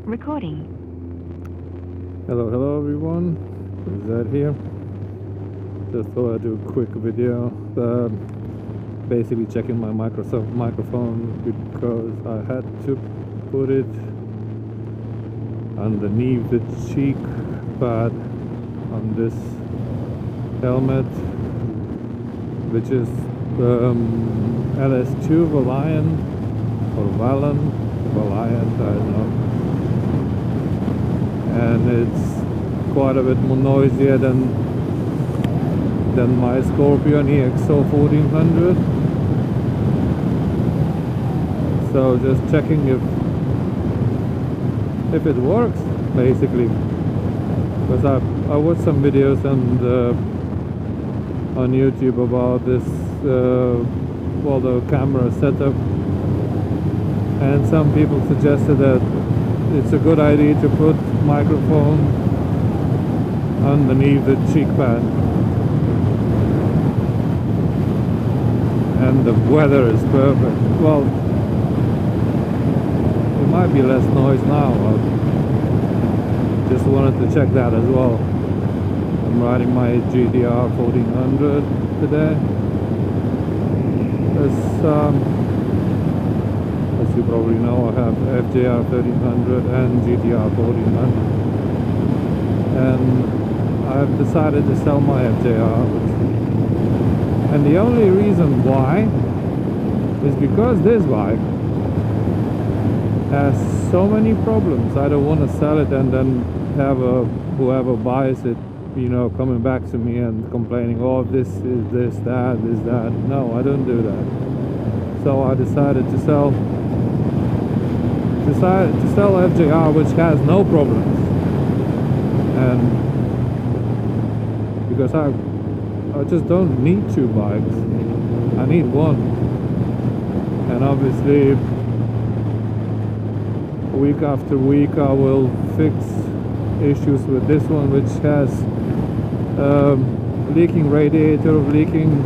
Recording. Hello everyone, Zed here. Just thought I'd do a quick video, basically checking my Microsoft microphone because I had to put it underneath the cheek pad on this helmet, which is LS2 Valiant or Valiant, I don't know. And it's quite a bit more noisier than my Scorpion EXO 1400. So just checking if it works, basically, because I watched some videos on YouTube about this the camera setup, and some people suggested that it's a good idea to put microphone underneath the cheek pad, and the weather is perfect. Well, there might be less noise now. I just wanted to check that as well. I'm riding my GTR 1400 today. As you probably know, I have FJR 1300 and GTR 1400, and I've decided to sell my FJR, and the only reason why is because this bike has so many problems. I don't want to sell it and then have whoever buys it, coming back to me and complaining, oh, this is this, that, this, that. No, I don't do that. So I decided to sell FJR, which has no problems, and because I just don't need two bikes, I need one. And obviously week after week I will fix issues with this one, which has leaking radiator, leaking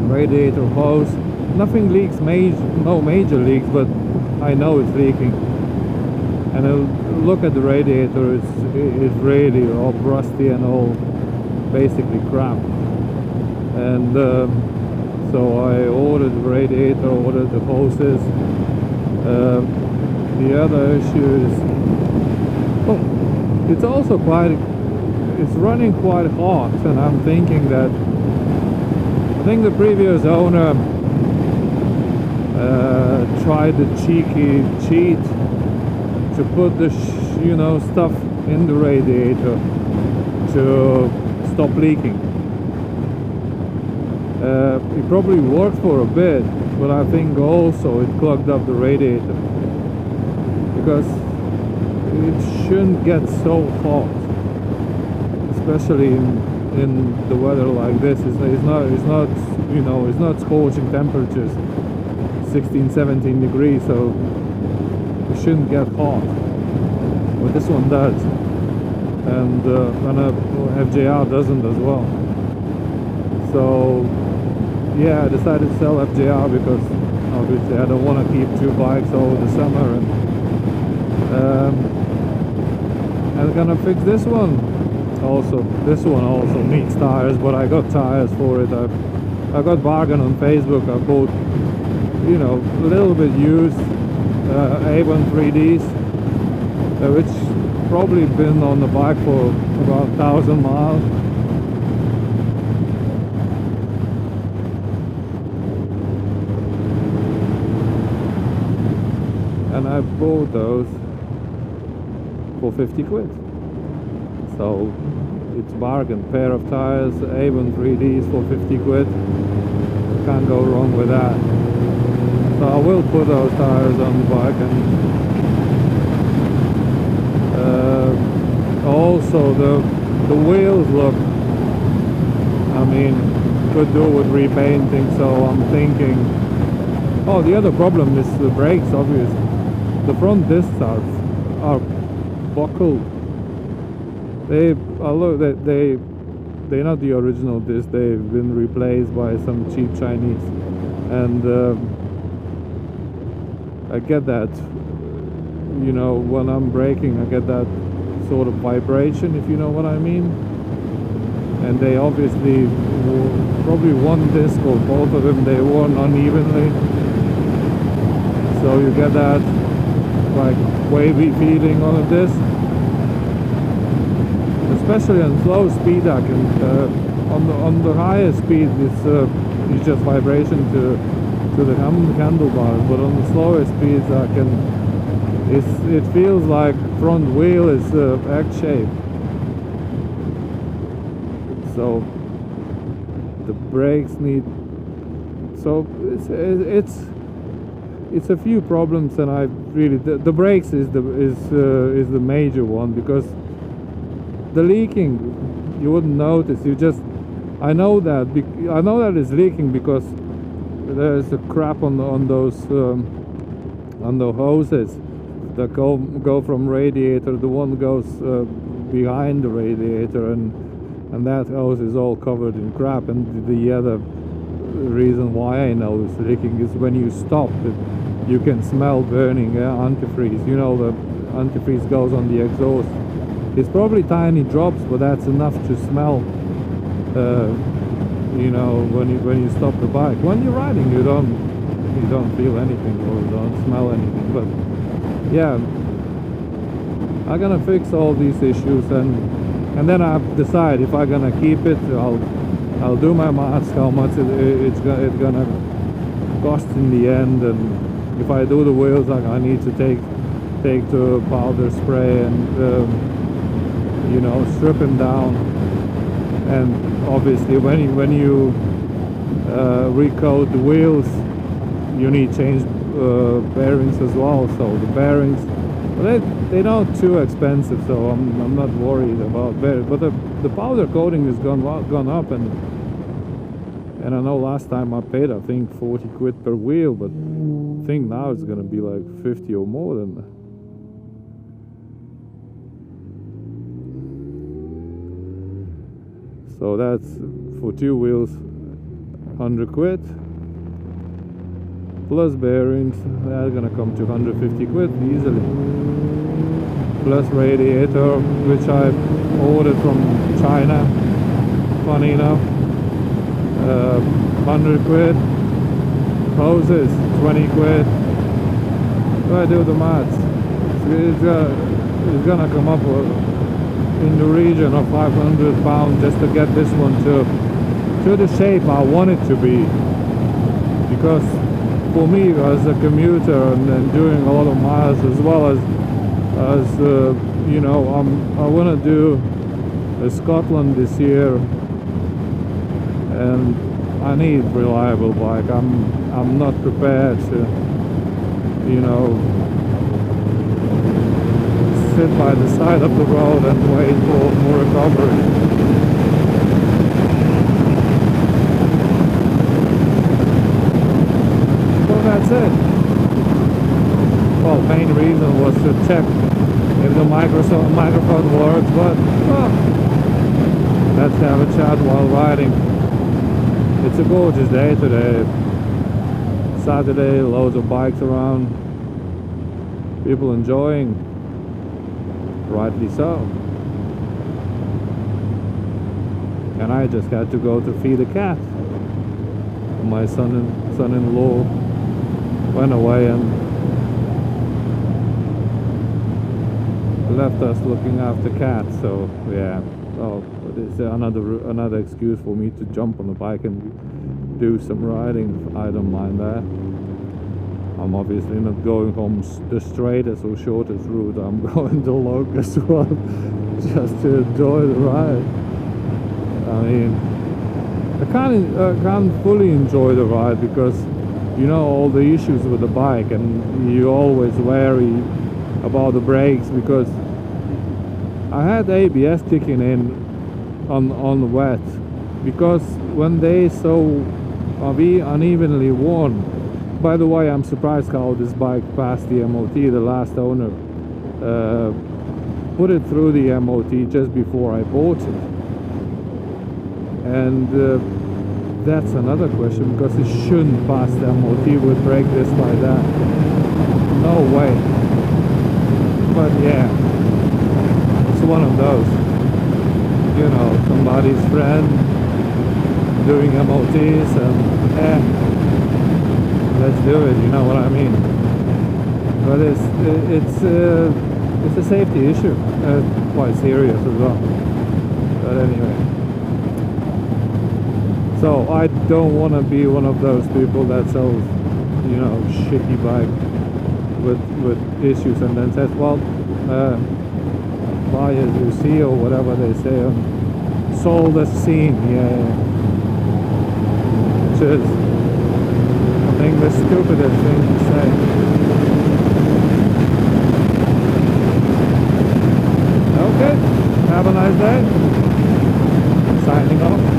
radiator hose. Nothing leaks, no major leaks, but I know it's leaking. And I look at the radiator, it's really all rusty and all basically crap. And so I ordered the radiator, ordered the hoses. The other issue is, it's also it's running quite hot, and I'm thinking that I think the previous owner tried the cheeky cheat to put the stuff in the radiator to stop leaking. It probably worked for a bit, but I think also it clogged up the radiator, because it shouldn't get so hot, especially in the weather like this. It's not scorching temperatures, 16-17 degrees, so it shouldn't get hot, but this one does, and FJR doesn't as well. So yeah, I decided to sell FJR because obviously I don't want to keep two bikes over the summer, and I'm gonna fix this one also. This one also needs tires, but I got tires for it. I got bargain on Facebook. I bought a little bit used A1 3Ds, which probably been on the bike for about 1,000 miles. And I bought those for 50 quid. So it's bargain. Pair of tires, A1 3Ds for 50 quid. Can't go wrong with that. So I will put those tires on the bike, and also the wheels look, could do with repainting. So I'm thinking, the other problem is the brakes, obviously. The front discs are buckled. They're not the original discs. They've been replaced by some cheap Chinese, and I get that you know, when I'm braking I get that sort of vibration, if you know what I mean. And they obviously, probably one disc or both of them, they worn unevenly, so you get that like wavy feeling on a disc. Especially on slow speed I can, on the higher speed it's just vibration to the handlebars, but on the slower speeds I can, it feels like front wheel is X shape. So the brakes need, so it's a few problems, and I really, the brakes is the major one, because the leaking you wouldn't notice. You just, I know that it's leaking because there's a crap on those hoses that go from radiator. The one goes behind the radiator, and that hose is all covered in crap. And the other reason why I know it's leaking is when you stop it, you can smell burning antifreeze. You know, the antifreeze goes on the exhaust. It's probably tiny drops, but that's enough to smell. You know, when you stop the bike. When you're riding, you don't feel anything or you don't smell anything. But yeah, I'm gonna fix all these issues, and then I decide if I'm gonna keep it. I'll do my maths, how much it's gonna cost in the end, and if I do the wheels, I need to take to powder spray and you know, strip them down. And obviously when you recoat the wheels, you need change bearings as well. So the bearings, they're not too expensive, so I'm not worried about bearings. But the powder coating has gone up, and I know last time I paid, I think 40 quid per wheel, but I think now it's gonna be like 50 or more than that. So that's for 2 wheels, 100 quid. Plus bearings, that's gonna come to 150 quid easily. Plus radiator, which I ordered from China, funny enough. 100 quid. Hoses, 20 quid. If I do the maths, it's gonna come up in the region of 500 pounds just to get this one to the shape I want it to be. Because for me, as a commuter and doing a lot of miles, as well as you know, I want to do Scotland this year, and I need reliable bike. I'm not prepared to, you know, sit by the side of the road and wait for more recovery. So that's it. Well, main reason was to check if the microphone works, but let's have a chat while riding. It's a gorgeous day today. Saturday, loads of bikes around, people enjoying, rightly so. And I just had to go to feed a cat. My son-in-law went away and left us looking after cats. So yeah, well, it's another excuse for me to jump on the bike and do some riding. I don't mind that. I'm obviously not going home the straightest or shortest route. I'm going the longest one just to enjoy the ride. I mean, I can't fully enjoy the ride because you know all the issues with the bike, and you're always wary about the brakes, because I had ABS kicking in on wet, because when they so unevenly worn. By the way, I'm surprised how this bike passed the MOT. The last owner put it through the MOT just before I bought it. And that's another question, because it shouldn't pass the MOT with brake disc like that. No way. but yeah, it's one of those. You know, somebody's friend doing MOTs and let's do it. You know what I mean? But it's a safety issue, quite serious as well. But anyway, so I don't want to be one of those people that sells, you know, shitty bike with issues and then says, well, buy as you see, or whatever they say, sold as seen. Yeah, which is, I think, the stupidest thing to say. Okay, have a nice day. Signing off.